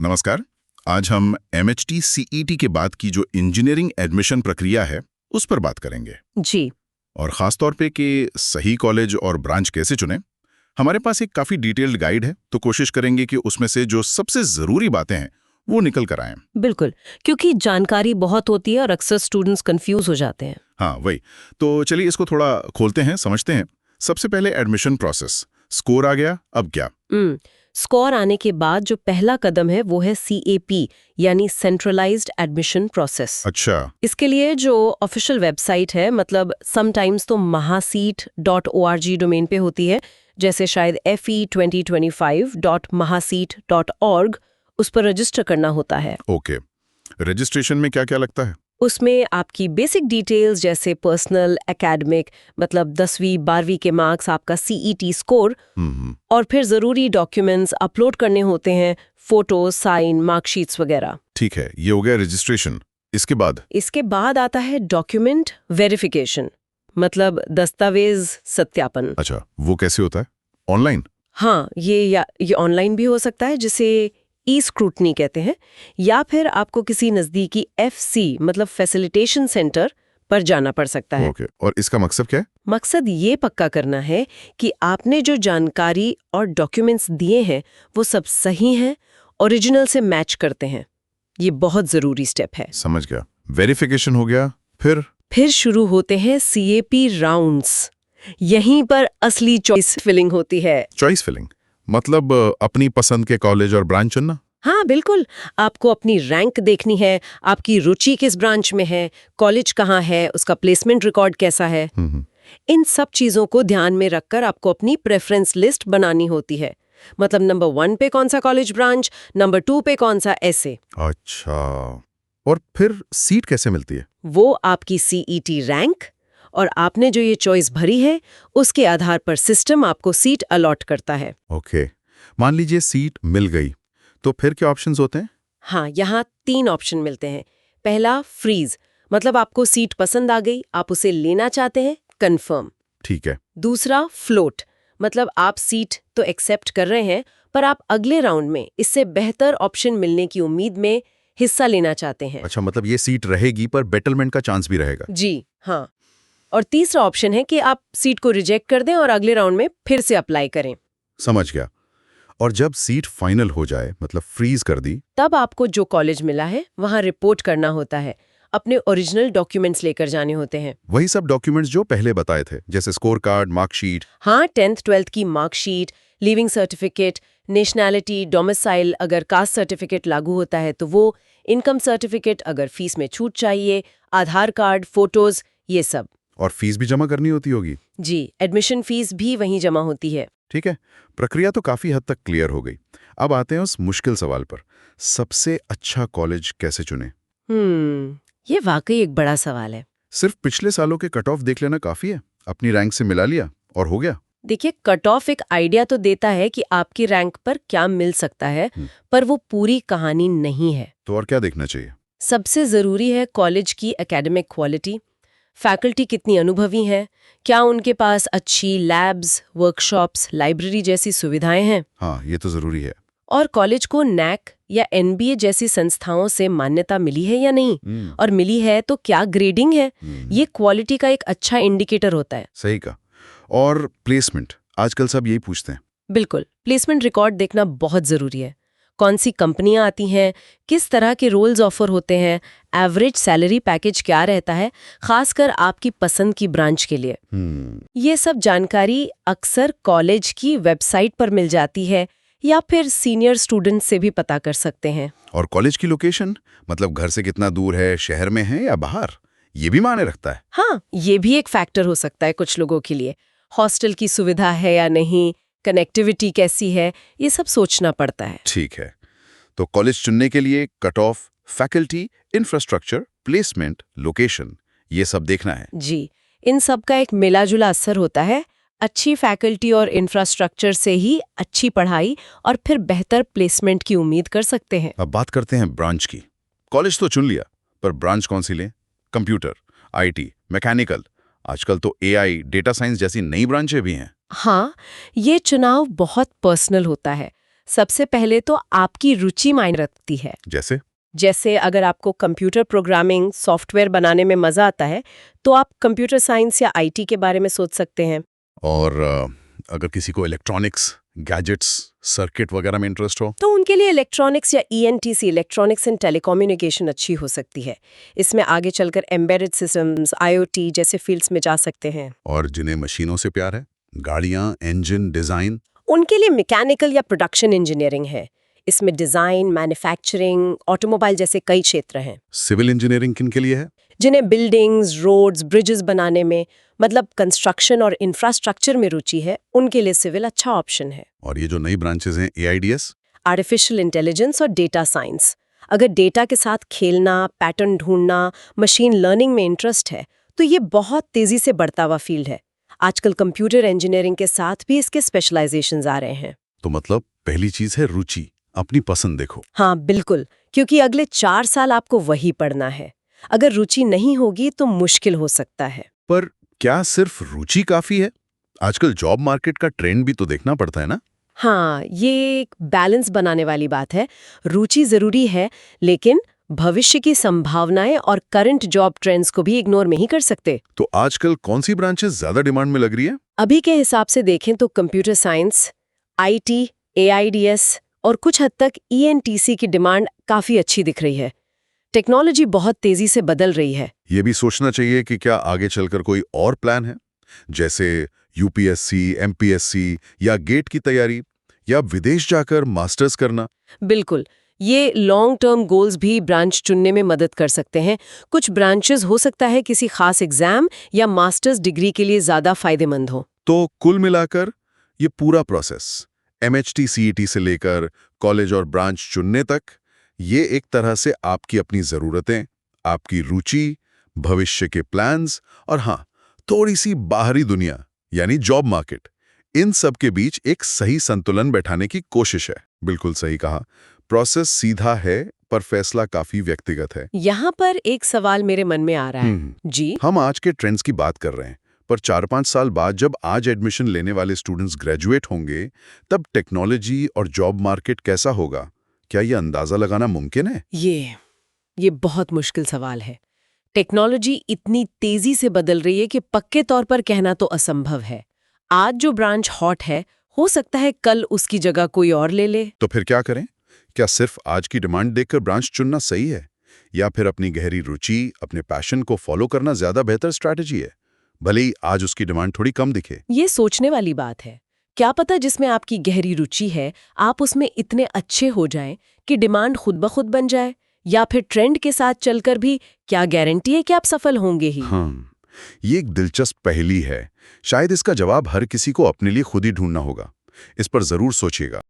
नमस्कार। आज हम MHT CET के बाद की जो इंजीनियरिंग एडमिशन प्रक्रिया है उस पर बात करेंगे, जी। और खास तौर पे कि सही कॉलेज और ब्रांच कैसे चुनें। हमारे पास एक काफी डिटेल्ड गाइड है, तो कोशिश करेंगे कि उसमें से जो सबसे जरूरी बातें हैं वो निकल कर आएं। बिल्कुल, क्योंकि जानकारी बहुत होती है और अक्सर स्टूडेंट्स कंफ्यूज हो जाते हैं। हाँ, वही। तो चलिए इसको थोड़ा खोलते हैं, समझते हैं। सबसे पहले एडमिशन प्रोसेस। स्कोर आ गया, अब क्या? स्कोर आने के बाद जो पहला कदम है वो है CAP यानी सेंट्रलाइज्ड एडमिशन प्रोसेस। अच्छा। इसके लिए जो ऑफिशियल वेबसाइट है, मतलब समटाइम्स तो mahaseat.org डोमेन पे होती है, जैसे शायद fe2025.mahaseat.org, उस पर रजिस्टर करना होता है। ओके। रजिस्ट्रेशन में क्या क्या लगता है? उसमें आपकी बेसिक डिटेल्स जैसे पर्सनल, एकेडमिक, मतलब 10वीं 12वीं के मार्क्स, आपका CET स्कोर, और फिर ज़रूरी डॉक्यूमेंट्स अपलोड करने होते हैं, फोटो, साइन, मार्कशीट्स वगैरह। ठीक है, ये हो गया रजिस्ट्रेशन। इसके बाद आता है डॉक्यूमेंट वेरिफिकेशन, मतलब दस्तावेज सत्यापन। अच्छा, वो कैसे होता है? ऑनलाइन? हाँ, ये ऑनलाइन भी हो सकता है, जिसे स्क्रूटनी कहते हैं, या फिर आपको किसी नज़दीकी FC मतलब फैसिलिटेशन सेंटर पर जाना पड़ सकता है। ओके। और इसका मकसद क्या है? मकसद ये पक्का करना है कि आपने जो जानकारी और डॉक्यूमेंट्स दिए हैं वो सब सही हैं, ओरिजिनल से मैच करते हैं। ये बहुत ज़रूरी स्टेप है। समझ गया। वेरिफिकेशन हो गया, फिर शुरू होते हैं CAP राउंड्स। यहीं पर असली चॉइस फिलिंग होती है। चॉइस फिलिंग मतलब अपनी पसंद के कॉलेज और ब्रांच चुनना? हाँ बिल्कुल, आपको अपनी रैंक देखनी है, आपकी रुचि किस ब्रांच में है, कॉलेज कहाँ है, उसका प्लेसमेंट रिकॉर्ड कैसा है। इन सब चीज़ों को ध्यान में रखकर आपको अपनी प्रेफरेंस लिस्ट बनानी होती है। मतलब नंबर 1 पे कौन सा कॉलेज ब्रांच, नंबर 2 पे कौन सा ऐसे। अच्छा। और फिर सीट कैसे मिलती है? वो आपकी CET रैंक और आपने जो ये चॉइस भरी है उसके आधार पर सिस्टम आपको सीट अलॉट करता है। ओके। मान लीजिए सीट मिल गई, तो फिर क्या ऑप्शंस होते हैं? हाँ, यहाँ 3 ऑप्शन मिलते हैं। पहला फ्रीज, मतलब आपको सीट पसंद आ गई, आप उसे लेना चाहते हैं, कंफर्म। ठीक है। दूसरा फ्लोट, मतलब आप सीट तो एक्सेप्ट कर रहे हैं, पर आप अगले राउंड में इससे बेहतर ऑप्शन मिलने की उम्मीद में हिस्सा लेना चाहते हैं। अच्छा, मतलब ये सीट रहेगी पर बेटरमेंट का चांस भी रहेगा? जी हाँ। और तीसरा ऑप्शन है कि आप सीट को रिजेक्ट कर दें और अगले राउंड में फिर से अप्लाई करें। समझ गया। और जब सीट फाइनल हो जाए, मतलब फ्रीज कर दी, तब आपको जो कॉलेज मिला है वहां रिपोर्ट करना होता है, अपने ओरिजिनल डॉक्यूमेंट्स लेकर जाने होते हैं। वही सब डॉक्यूमेंट्स जो पहले बताए थे, जैसे स्कोर कार्ड, मार्कशीट। हाँ, 10th 12th की marksheet, leaving certificate, nationality, domicile अगर कास्ट सर्टिफिकेट लागू होता है तो वो, इनकम सर्टिफिकेट अगर फीस में छूट चाहिए, आधार कार्ड, फोटोज, ये सब। और फीस भी जमा करनी होती होगी? जी, एडमिशन फीस भी वहीं जमा होती है। ठीक है। प्रक्रिया तो काफी हद तक क्लियर हो गई। अब आते हैं उस मुश्किल सवाल पर, सबसे अच्छा कॉलेज कैसे चुने? ये वाकई एक बड़ा सवाल है। सिर्फ पिछले सालों के कट ऑफ देख लेना काफी है? अपनी रैंक से मिला लिया और हो गया? देखिए, कट ऑफ एक आइडिया तो देता है कि आपकी रैंक पर क्या मिल सकता है, पर वो पूरी कहानी नहीं है। तो और क्या देखना चाहिए? सबसे जरूरी है कॉलेज की एकेडमिक क्वालिटी। फैकल्टी कितनी अनुभवी हैं, क्या उनके पास अच्छी लैब्स, वर्कशॉप्स, लाइब्रेरी जैसी सुविधाएं हैं। हाँ, ये तो जरूरी है। और कॉलेज को NAC या NBA जैसी संस्थाओं से मान्यता मिली है या नहीं, और मिली है तो क्या ग्रेडिंग है। ये क्वालिटी का एक अच्छा इंडिकेटर होता है। सही कहा। और प्लेसमेंट, आजकल सब यही पूछते हैं। बिल्कुल, प्लेसमेंट रिकॉर्ड देखना बहुत जरूरी है। कौन सी कंपनियां आती हैं, किस तरह के रोल्स ऑफर होते हैं, एवरेज सैलरी पैकेज क्या रहता है, खासकर आपकी पसंद की ब्रांच के लिए। ये सब जानकारी अक्सर कॉलेज की वेबसाइट पर मिल जाती है या फिर सीनियर स्टूडेंट से भी पता कर सकते हैं। और कॉलेज की लोकेशन, मतलब घर से कितना दूर है, शहर में है या बाहर, ये भी मायने रखता है। हाँ, ये भी एक फैक्टर हो सकता है कुछ लोगों के लिए। हॉस्टल की सुविधा है या नहीं, कनेक्टिविटी कैसी है, ये सब सोचना पड़ता है। ठीक है। तो कॉलेज चुनने के लिए cut off, faculty, infrastructure, placement, location, ये सब देखना है। जी, इन सब का एक मिला जुला असर होता है। अच्छी फैकल्टी और इंफ्रास्ट्रक्चर से ही अच्छी पढ़ाई और फिर बेहतर प्लेसमेंट की उम्मीद कर सकते हैं। अब बात करते हैं ब्रांच की। कॉलेज तो चुन लिया, पर ब्रांच कौन सी लें? कंप्यूटर, IT, मैकेनिकल, आजकल तो AI, डेटा साइंस जैसी नई ब्रांचें भी हैं। हाँ, ये चुनाव बहुत पर्सनल होता है। सबसे पहले तो आपकी रुचि मायने रखती है। जैसे अगर आपको कंप्यूटर प्रोग्रामिंग, सॉफ्टवेयर बनाने में मजा आता है, तो आप कंप्यूटर साइंस या आईटी के बारे में सोच सकते हैं। और अगर किसी को इलेक्ट्रॉनिक्स, गैजेट्स, सर्किट वगैरह में इंटरेस्ट हो, तो उनके लिए इलेक्ट्रॉनिक्स या ईएनटीसी, इलेक्ट्रॉनिक्स एंड टेलीकम्युनिकेशन अच्छी हो सकती है। इसमें आगे चलकर एम्बेडेड सिस्टम्स, आईओटी जैसे फील्ड्स में जा सकते हैं। और जिन्हें मशीनों से प्यार है, गाड़ियां, इंजन, डिजाइन, उनके लिए मैकेनिकल या प्रोडक्शन इंजीनियरिंग है। इसमें डिजाइन, मैन्युफैक्चरिंग, ऑटोमोबाइल जैसे कई क्षेत्र हैं। सिविल इंजीनियरिंग किन के लिए है? जिन्हें बिल्डिंग्स, रोड्स, ब्रिजेस बनाने में, मतलब कंस्ट्रक्शन और इंफ्रास्ट्रक्चर में रुचि है, उनके लिए सिविल अच्छा ऑप्शन है। और ये जो नई ब्रांचेस हैं, एआईडीएस, आर्टिफिशियल इंटेलिजेंस और डेटा साइंस, अगर डेटा के साथ खेलना, पैटर्न ढूंढना, मशीन लर्निंग में इंटरेस्ट है, तो ये बहुत तेजी से बढ़ता हुआ फील्ड है। आजकल कंप्यूटर इंजीनियरिंग के साथ भी इसके स्पेशलाइजेशंस आ रहे हैं। तो मतलब पहली चीज है रुचि, अपनी पसंद देखो। हाँ बिल्कुल, क्योंकि अगले 4 साल आपको वही पढ़ना है। अगर रुचि नहीं होगी तो मुश्किल हो सकता है। पर क्या सिर्फ रुचि काफी है? आजकल जॉब मार्केट का ट्रेंड भी तो देखना पड़ता है ना? हाँ, ये एक बैलेंस बनाने वाली बात है। रुचि जरूरी है, लेकिन भविष्य की संभावनाएं और करंट जॉब ट्रेंड्स को भी इग्नोर नहीं कर सकते। तो आजकल कौन सी ब्रांचेस ज्यादा डिमांड में लग रही है? अभी के हिसाब से देखें तो कंप्यूटर साइंस, आईटी, एआईडीएस और कुछ हद तक ईएनटीसी की डिमांड काफी अच्छी दिख रही है। टेक्नोलॉजी बहुत तेजी से बदल रही है। ये भी सोचना चाहिए कि क्या आगे चलकर कोई और प्लान है, जैसे यूपीएससी, एमपीएससी या गेट की तैयारी, या विदेश जाकर मास्टर्स करना? बिल्कुल, ये लॉन्ग टर्म गोल्स भी ब्रांच चुनने में मदद कर सकते हैं। कुछ ब्रांचेस हो सकता है किसी खास एग्जाम या मास्टर्स डिग्री के लिए ज्यादा फायदेमंद हो। तो कुल मिलाकर ये पूरा प्रोसेस, एमएचटी, सीईटी से लेकर कॉलेज और ब्रांच चुनने तक, ये एक तरह से आपकी अपनी जरूरतें, आपकी रुचि, भविष्य के प्लान्स और हाँ, थोड़ी सी बाहरी दुनिया यानी जॉब मार्केट, इन सब के बीच एक सही संतुलन बैठाने की कोशिश है। बिल्कुल सही कहा। प्रोसेस सीधा है, पर फैसला काफी व्यक्तिगत है। यहाँ पर एक सवाल मेरे मन में आ रहा है। जी, हम आज के ट्रेंड्स की बात कर रहे हैं, पर 4-5 साल बाद जब आज एडमिशन लेने वाले स्टूडेंट्स ग्रेजुएट होंगे, तब टेक्नोलॉजी और जॉब मार्केट कैसा होगा? क्या ये अंदाजा लगाना मुमकिन है? ये बहुत मुश्किल सवाल है। टेक्नोलॉजी इतनी तेजी से बदल रही है कि पक्के तौर पर कहना तो असंभव है। आज जो ब्रांच हॉट है, हो सकता है कल उसकी जगह कोई और ले ले। तो फिर क्या करें? क्या सिर्फ आज की डिमांड देखकर ब्रांच चुनना सही है, या फिर अपनी गहरी रुचि, अपने पैशन को फॉलो करना ज्यादा बेहतर स्ट्रैटेजी है, भले ही आज उसकी डिमांड थोड़ी कम दिखे? ये सोचने वाली बात है। क्या पता जिसमें आपकी गहरी रुचि है, आप उसमें इतने अच्छे हो जाएं कि डिमांड खुद ब खुद बन जाए, या फिर ट्रेंड के साथ चलकर भी क्या गारंटी है कि आप सफल होंगे ही? हाँ, ये एक दिलचस्प पहेली है। शायद इसका जवाब हर किसी को अपने लिए खुद ही ढूंढना होगा। इस पर जरूर सोचिएगा।